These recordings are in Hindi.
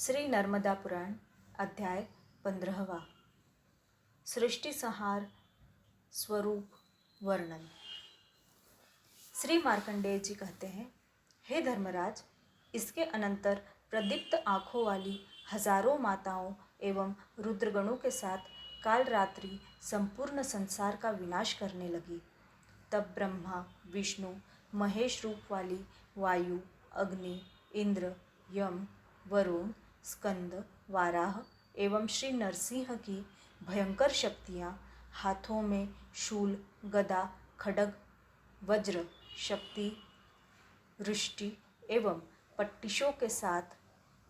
श्री नर्मदा पुराण अध्याय 15वां। सृष्टि संहार स्वरूप वर्णन। श्री मार्कंडेय जी कहते हैं, हे धर्मराज, इसके अनंतर प्रदीप्त आँखों वाली हजारों माताओं एवं रुद्रगणों के साथ काल रात्रि संपूर्ण संसार का विनाश करने लगी। तब ब्रह्मा, विष्णु, महेश रूप वाली वायु, अग्नि, इंद्र, यम, वरुण, स्कंद, वाराह एवं श्री नरसिंह की भयंकर शक्तियाँ हाथों में शूल, गदा, खड्ग, वज्र, शक्ति, वृष्टि एवं पट्टिशों के साथ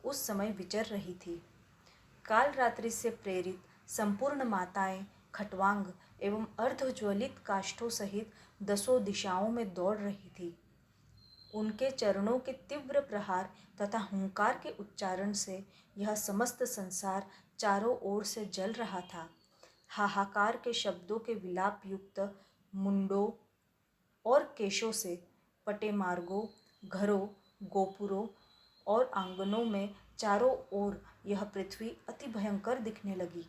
उस समय विचर रही थी। काल रात्रि से प्रेरित संपूर्ण माताएं खट्वांग एवं अर्धज्वलित काष्ठों सहित दसों दिशाओं में दौड़ रही थी। उनके चरणों के तीव्र प्रहार तथा हुंकार के उच्चारण से यह समस्त संसार चारों ओर से जल रहा था। हाहाकार के शब्दों के विलाप युक्त मुंडों और केशों से पटे मार्गों, घरों, गोपुरों और आंगनों में चारों ओर यह पृथ्वी अति भयंकर दिखने लगी।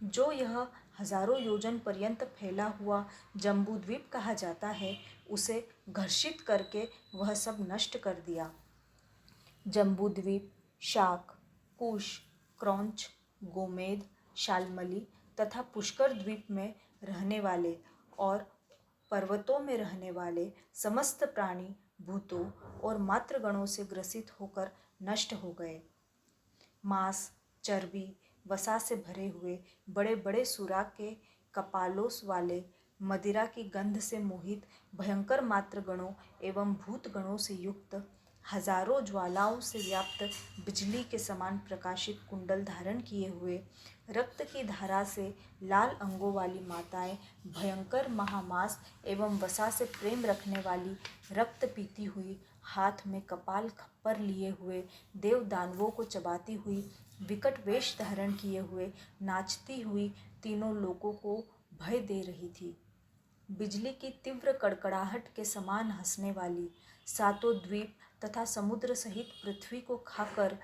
जो यह हजारों योजन पर्यंत फैला हुआ जम्बूद्वीप कहा जाता है, उसे घर्षित करके वह सब नष्ट कर दिया। जम्बूद्वीप शाक, कुश, क्रौंच, गोमेद, शाल्मली तथा पुष्कर द्वीप में रहने वाले और पर्वतों में रहने वाले समस्त प्राणी भूतों और मातृगणों से ग्रसित होकर नष्ट हो गए। मांस, चर्बी, वसा से भरे हुए बड़े बड़े सुराग के कपालों वाले, मदिरा की गंध से मोहित भयंकर मातृगणों एवं भूतगणों से युक्त, हजारों ज्वालाओं से व्याप्त बिजली के समान प्रकाशित कुंडल धारण किए हुए, रक्त की धारा से लाल अंगों वाली माताएं भयंकर महामास एवं वसा से प्रेम रखने वाली, रक्त पीती हुई, हाथ में कपाल खप्पर लिए हुए, देव दानवों को चबाती हुई, विकट वेश धारण किए हुए नाचती हुई तीनों लोगों को भय दे रही थी। बिजली की तीव्र कड़कड़ाहट के समान हंसने वाली, सातों द्वीप तथा समुद्र सहित पृथ्वी को खाकर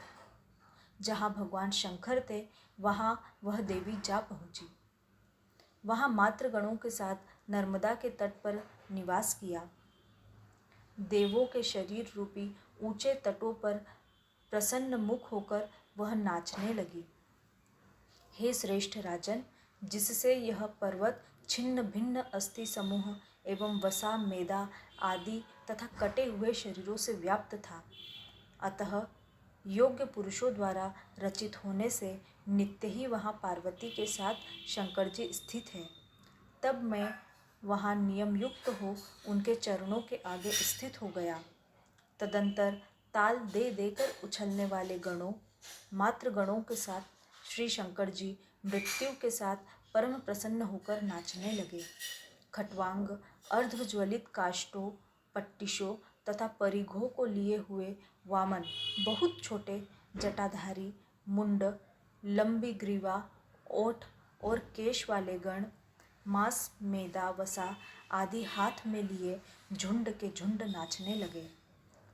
जहाँ भगवान शंकर थे, वहाँ वह देवी जा पहुँची। वहाँ मातृगणों के साथ नर्मदा के तट पर निवास किया। देवों के शरीर रूपी ऊंचे तटों पर प्रसन्न मुख होकर वह नाचने लगी। हे श्रेष्ठ राजन, जिससे यह पर्वत छिन्न भिन्न अस्थि समूह एवं वसा, मेदा आदि तथा कटे हुए शरीरों से व्याप्त था, अतः योग्य पुरुषों द्वारा रचित होने से नित्य ही वहाँ पार्वती के साथ शंकर जी स्थित है। तब मैं वहाँ नियम युक्त हो उनके चरणों के आगे स्थित हो गया। तदंतर ताल दे देकर उछलने वाले गणों, मातृगणों के साथ श्री शंकर जी मृत्यु के साथ परम प्रसन्न होकर नाचने लगे। खट्वांग अर्धज्वलित काष्ठों, पट्टिशों तथा परिघों को लिए हुए वामन, बहुत छोटे जटाधारी, मुंड, लंबी ग्रीवा, ओठ और केश वाले गण, मांस, मेदा, वसा आदि हाथ में लिए झुंड के झुंड नाचने लगे।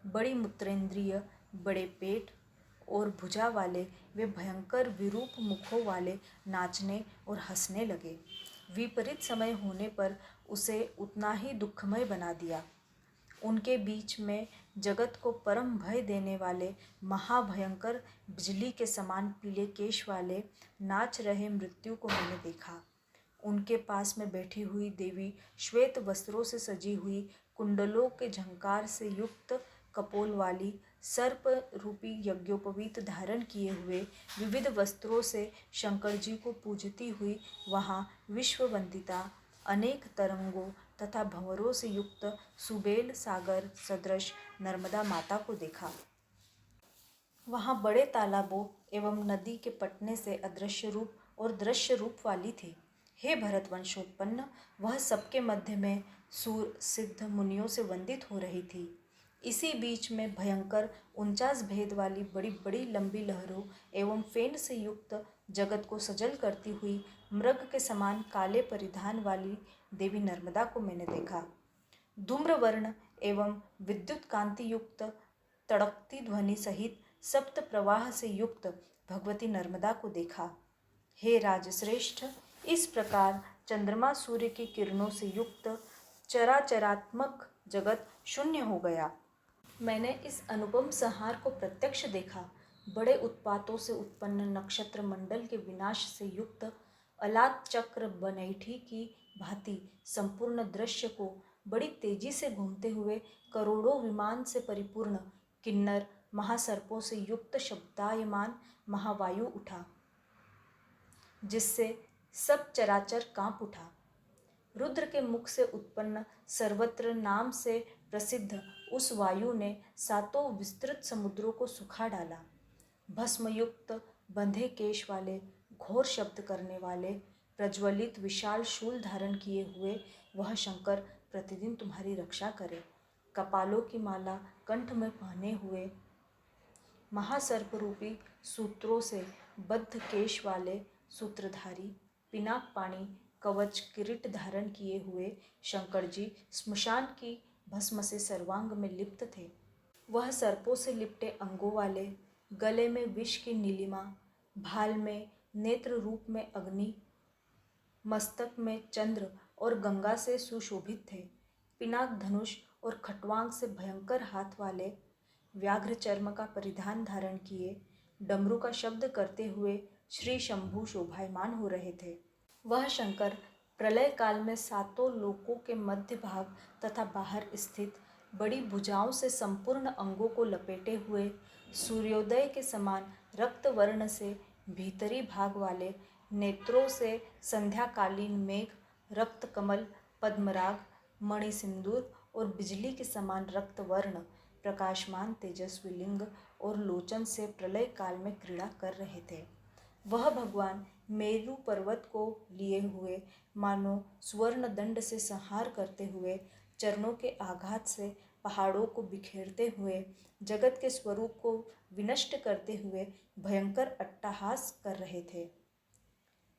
बड़ी मूत्रेंद्रिय, बड़े पेट और भुजा वाले वे भयंकर विरूप मुखों वाले नाचने और हंसने लगे। विपरीत समय होने पर उसे उतना ही दुखमय बना दिया। उनके बीच में जगत को परम भय देने वाले महाभयंकर बिजली के समान पीले केश वाले नाच रहे मृत्यु को मैंने देखा। उनके पास में बैठी हुई देवी श्वेत वस्त्रों से सजी हुई, कुंडलों के झंकार से युक्त कपोल वाली, सर्प रूपी यज्ञोपवीत धारण किए हुए, विविध वस्त्रों से शंकर जी को पूजती हुई वहाँ विश्ववंदिता, अनेक तरंगों तथा भंवरों से युक्त सुबेल सागर सदृश नर्मदा माता को देखा। वहाँ बड़े तालाबों एवं नदी के पटने से अदृश्य रूप और दृश्य रूप वाली थी। हे भरतवंशोत्पन्न, वह सबके मध्य में सूर सिद्ध मुनियों से वंदित हो रही थी। इसी बीच में भयंकर 49 भेद वाली बड़ी बड़ी लंबी लहरों एवं फेन से युक्त, जगत को सजल करती हुई, मृग के समान काले परिधान वाली देवी नर्मदा को मैंने देखा। धूम्रवर्ण एवं विद्युत कांति युक्त तड़कती ध्वनि सहित सप्त प्रवाह से युक्त भगवती नर्मदा को देखा। हे राजश्रेष्ठ, इस प्रकार चंद्रमा सूर्य की किरणों से युक्त चराचरात्मक जगत शून्य हो गया। मैंने इस अनुपम संहार को प्रत्यक्ष देखा। बड़े उत्पातों से उत्पन्न नक्षत्र मंडल के विनाश से युक्त अलाद चक्र बनैठी की भांति संपूर्ण दृश्य को बड़ी तेजी से घूमते हुए करोड़ों विमान से परिपूर्ण किन्नर महासर्पों से युक्त शब्दायमान महावायु उठा, जिससे सब चराचर कांप उठा। रुद्र के मुख से उत्पन्न सर्वत्र नाम से प्रसिद्ध उस वायु ने सातों विस्तृत समुद्रों को सुखा डाला। भस्मयुक्त बंधे केश वाले, घोर शब्द करने वाले, प्रज्वलित विशाल शूल धारण किए हुए वह शंकर प्रतिदिन तुम्हारी रक्षा करे। कपालों की माला कंठ में पहने हुए, महासर्प रूपी सूत्रों से बद्ध केश वाले सूत्रधारी, पिनाक पाणी कवच किरीट धारण किए हुए शंकर जी स्मशान की भस्म से सर्वांग में लिप्त थे। वह सर्पों से लिपटे अंगों वाले, गले में विष की नीलिमा, भाल में नेत्र रूप में अग्नि, मस्तक में चंद्र और गंगा से सुशोभित थे। पिनाक धनुष और खट्वांग से भयंकर हाथ वाले, व्याघ्र चर्म का परिधान धारण किए, डमरू का शब्द करते हुए श्री शंभु शोभायमान हो रहे थे। वह शंकर प्रलय काल में सातों लोकों के मध्य भाग तथा बाहर स्थित बड़ी भुजाओं से संपूर्ण अंगों को लपेटे हुए, सूर्योदय के समान रक्त वर्ण से भीतरी भाग वाले, नेत्रों से संध्याकालीन मेघ, रक्त कमल, पद्मराग, मणि सिंदूर और बिजली के समान रक्त वर्ण प्रकाशमान तेजस्वी लिंग और लोचन से प्रलय काल में क्रीड़ा कर रहे थे। वह भगवान मेरु पर्वत को लिए हुए मानो स्वर्ण दंड से संहार करते हुए, चरणों के आघात से पहाड़ों को बिखेरते हुए, जगत के स्वरूप को विनष्ट करते हुए भयंकर अट्टहास कर रहे थे।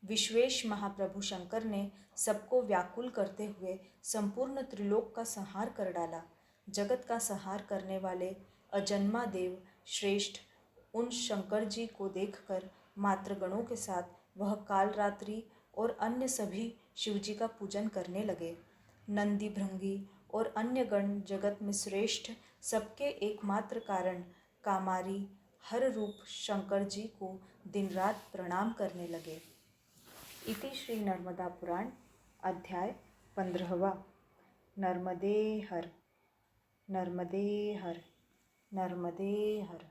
विश्वेश महाप्रभु शंकर ने सबको व्याकुल करते हुए संपूर्ण त्रिलोक का संहार कर डाला। जगत का संहार करने वाले अजन्मा देव श्रेष्ठ उन शंकर जी को देखकर मातृगणों के साथ वह काल रात्रि और अन्य सभी शिवजी का पूजन करने लगे। नंदी भृंगी और अन्य गण जगत में श्रेष्ठ सबके एकमात्र कारण कामारी हर रूप शंकर जी को दिन रात प्रणाम करने लगे। इति श्री नर्मदा पुराण अध्याय 15वां। नर्मदे हर, नर्मदे हर, नर्मदे हर।